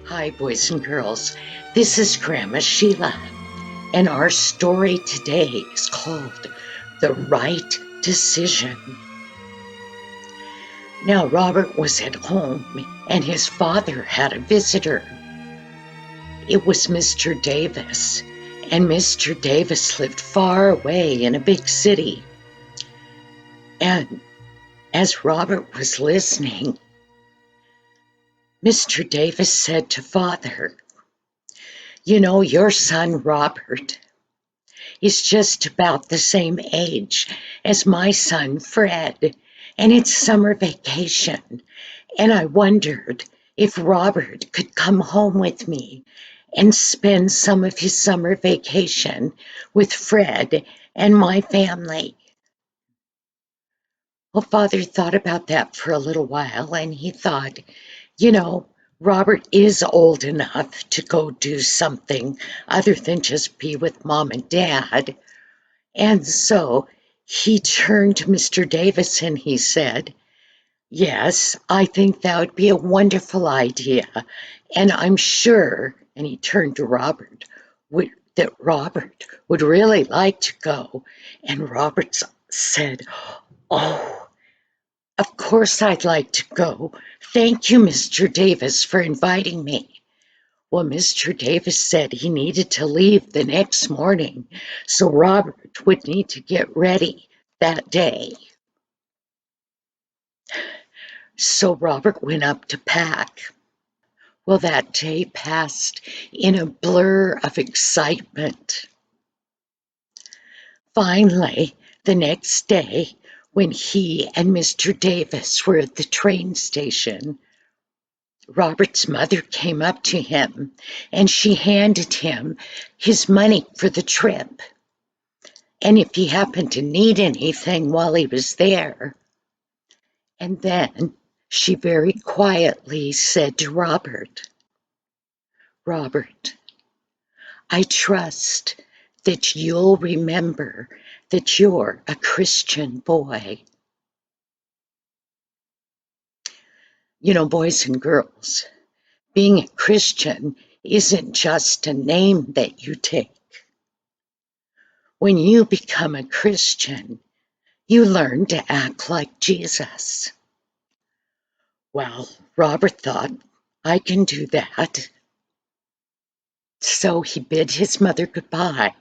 Hi, boys and girls. This is Grandma Sheila, and our story today is called The Right Decision. Now, Robert was at home, and his father had a visitor. It was Mr. Davis, and Mr. Davis lived far away in a big city. And as Robert was listening, Mr. Davis said to Father, "You know, your son Robert is just about the same age as my son Fred, and it's summer vacation. And I wondered if Robert could come home with me and spend some of his summer vacation with Fred and my family." Well, Father thought about that for a little while, and he thought, you know, Robert is old enough to go do something other than just be with Mom and Dad. And so he turned to Mr. Davis and he said, "Yes, I think that would be a wonderful idea. And I'm sure," and he turned to Robert, "that Robert would really like to go." And Robert said, "Oh, of course I'd like to go. Thank you, Mr. Davis, for inviting me." Well, Mr. Davis said he needed to leave the next morning, so Robert would need to get ready that day. So Robert went up to pack. Well, that day passed in a blur of excitement. Finally, the next day, when he and Mr. Davis were at the train station, Robert's mother came up to him and she handed him his money for the trip. And if he happened to need anything while he was there. And then she very quietly said to Robert, "Robert, I trust that you'll remember that you're a Christian boy." You know, boys and girls, being a Christian isn't just a name that you take. When you become a Christian, you learn to act like Jesus. Well, Robert thought, I can do that. So he bid his mother goodbye,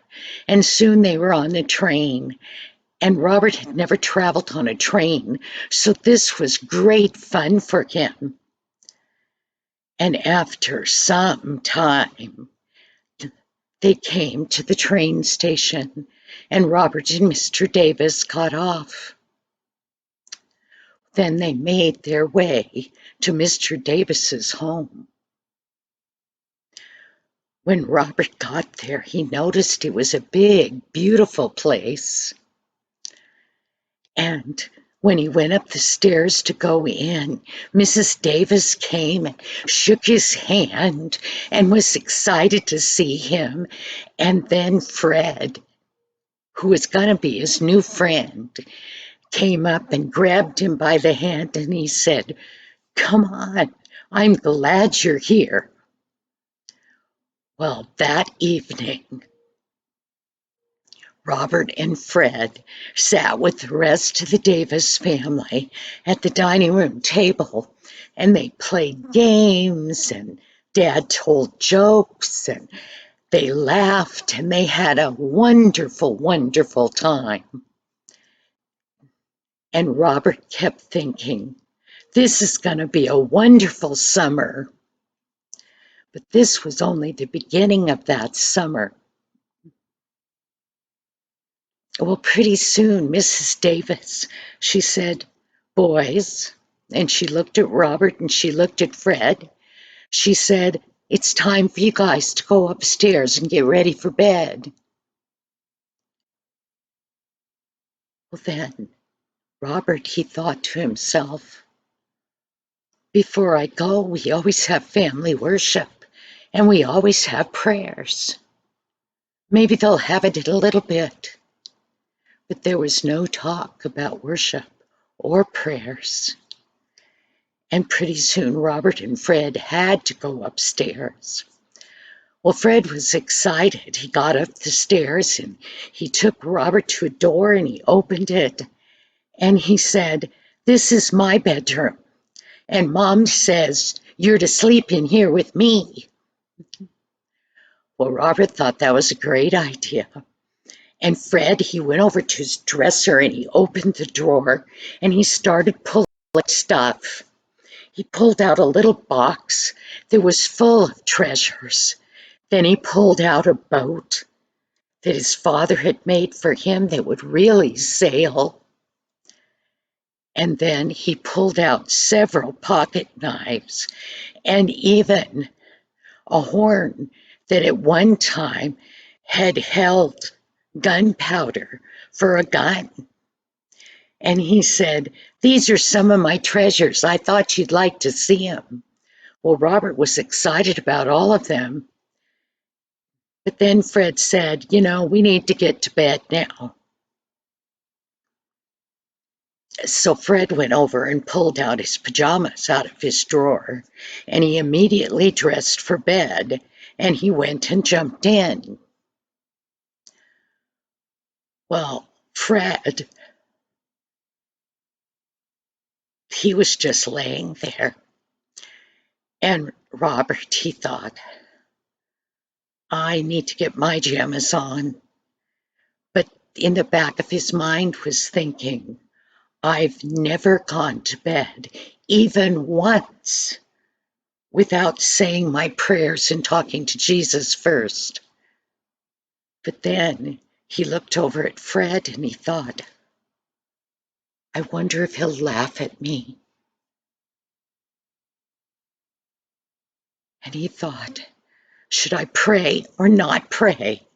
and soon they were on the train. And Robert had never traveled on a train, so this was great fun for him. And after some time, they came to the train station, and Robert and Mr. Davis got off. Then they made their way to Mr. Davis's home. When Robert got there, he noticed it was a big, beautiful place. And when he went up the stairs to go in, Mrs. Davis came and shook his hand and was excited to see him. And then Fred, who was going to be his new friend, came up and grabbed him by the hand and he said, "Come on, I'm glad you're here." Well, that evening, Robert and Fred sat with the rest of the Davis family at the dining room table, and they played games, and Dad told jokes, and they laughed, and they had a wonderful, wonderful time. And Robert kept thinking, this is going to be a wonderful summer. But this was only the beginning of that summer. Well, pretty soon, Mrs. Davis, she said, "Boys," and she looked at Robert and she looked at Fred. She said, "It's time for you guys to go upstairs and get ready for bed." Well, then, Robert, he thought to himself, before I go, we always have family worship and we always have prayers. Maybe they'll have it in a little bit. But there was no talk about worship or prayers. And pretty soon Robert and Fred had to go upstairs. Well, Fred was excited. He got up the stairs and he took Robert to a door and he opened it. And he said, "This is my bedroom. And Mom says you're to sleep in here with me." Well, Robert thought that was a great idea. And Fred, he went over to his dresser and he opened the drawer and he started pulling stuff. He pulled out a little box that was full of treasures. Then he pulled out a boat that his father had made for him that would really sail. And then he pulled out several pocket knives and even a horn that at one time had held gunpowder for a gun. And he said, "These are some of my treasures. I thought you'd like to see them." Well, Robert was excited about all of them. But then Fred said, "We need to get to bed now." So Fred went over and pulled out his pajamas out of his drawer, and he immediately dressed for bed, and he went and jumped in. Well, Fred, he was just laying there, and Robert, he thought, "I need to get my pajamas on." But in the back of his mind was thinking, "I've never gone to bed, even once, without saying my prayers and talking to Jesus first." But then he looked over at Fred and he thought, "I wonder if he'll laugh at me." And he thought, "Should I pray or not pray?"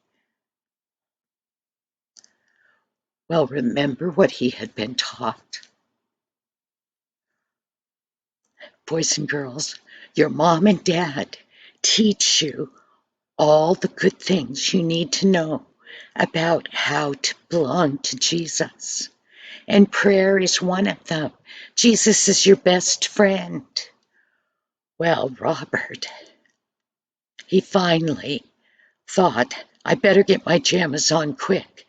Well, remember what he had been taught. Boys and girls, your mom and dad teach you all the good things you need to know about how to belong to Jesus. And prayer is one of them. Jesus is your best friend. Well, Robert, he finally thought, "I better get my pajamas on quick,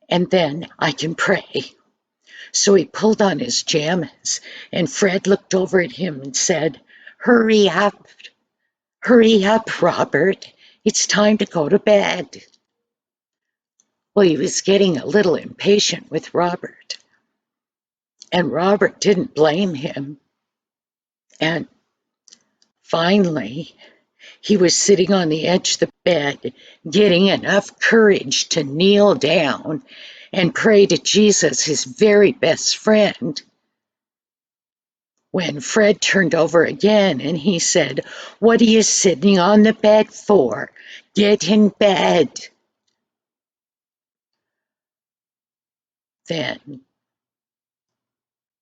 and then I can pray." So he pulled on his pajamas, and Fred looked over at him and said, Hurry up, Robert. It's time to go to bed." Well, he was getting a little impatient with Robert, and Robert didn't blame him. And finally, he was sitting on the edge of the bed, getting enough courage to kneel down and pray to Jesus, his very best friend, when Fred turned over again and he said, "What are you sitting on the bed for? Get in bed." Then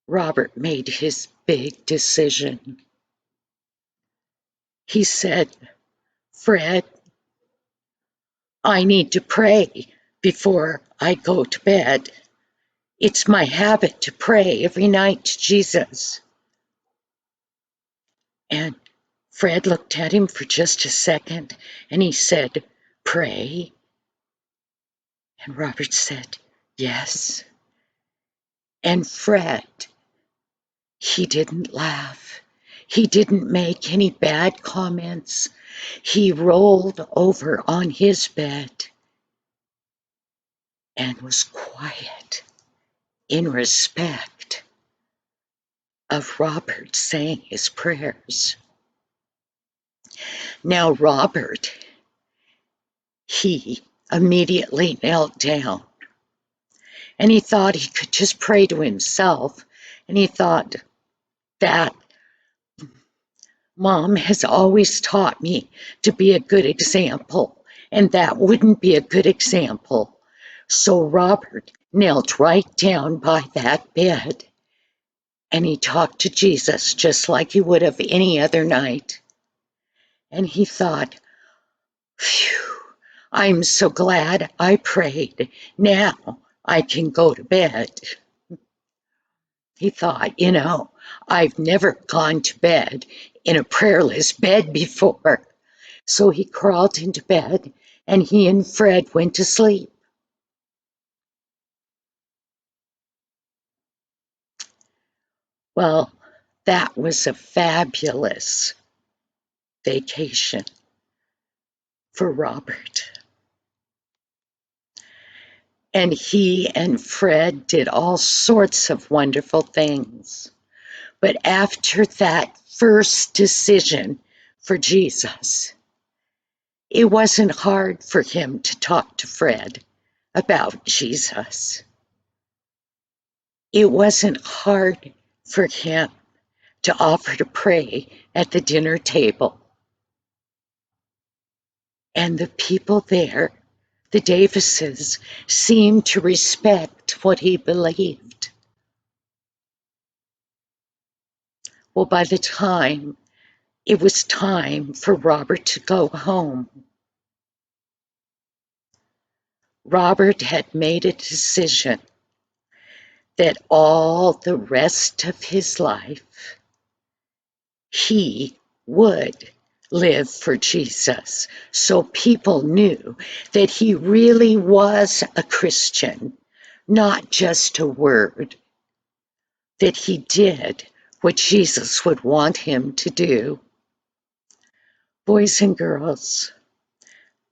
Robert made his big decision. He said, "Fred, I need to pray before I go to bed. It's my habit to pray every night to Jesus." And Fred looked at him for just a second and he said, "Pray?" And Robert said, "Yes." And Fred, he didn't laugh. He didn't make any bad comments. He rolled over on his bed and was quiet in respect of Robert saying his prayers. Now, Robert, he immediately knelt down and he thought he could just pray to himself. And he thought, that Mom has always taught me to be a good example, and that wouldn't be a good example. So Robert knelt right down by that bed and he talked to Jesus just like he would have any other night. And he thought, "Phew, I'm so glad I prayed. Now I can go to bed." He thought, I've never gone to bed in a prayerless bed before. So he crawled into bed and he and Fred went to sleep. Well, that was a fabulous vacation for Robert. And he and Fred did all sorts of wonderful things. But after that first decision for Jesus, it wasn't hard for him to talk to Fred about Jesus. It wasn't hard for him to offer to pray at the dinner table. And the people there, the Davises, seemed to respect what he believed. Well, by the time it was time for Robert to go home, Robert had made a decision that all the rest of his life he would live for Jesus. So people knew that he really was a Christian, not just a word, that he did what Jesus would want him to do. Boys and girls,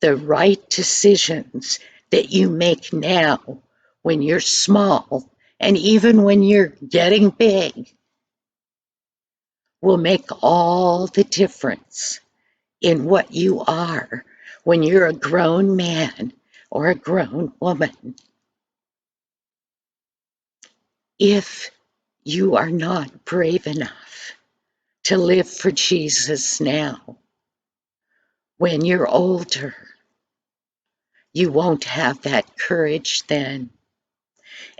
the right decisions that you make now when you're small and even when you're getting big will make all the difference in what you are when you're a grown man or a grown woman. If you are not brave enough to live for Jesus now, when you're older, you won't have that courage then.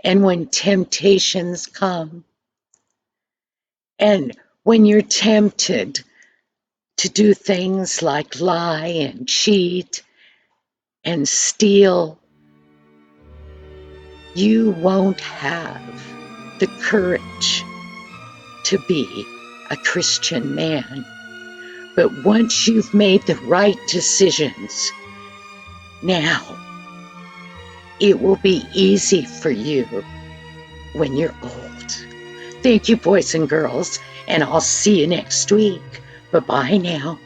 And when temptations come, and when you're tempted to do things like lie and cheat and steal, you won't have the courage to be a Christian man. But once you've made the right decisions, now it will be easy for you when you're old. Thank you, boys and girls, and I'll see you next week. Bye-bye now.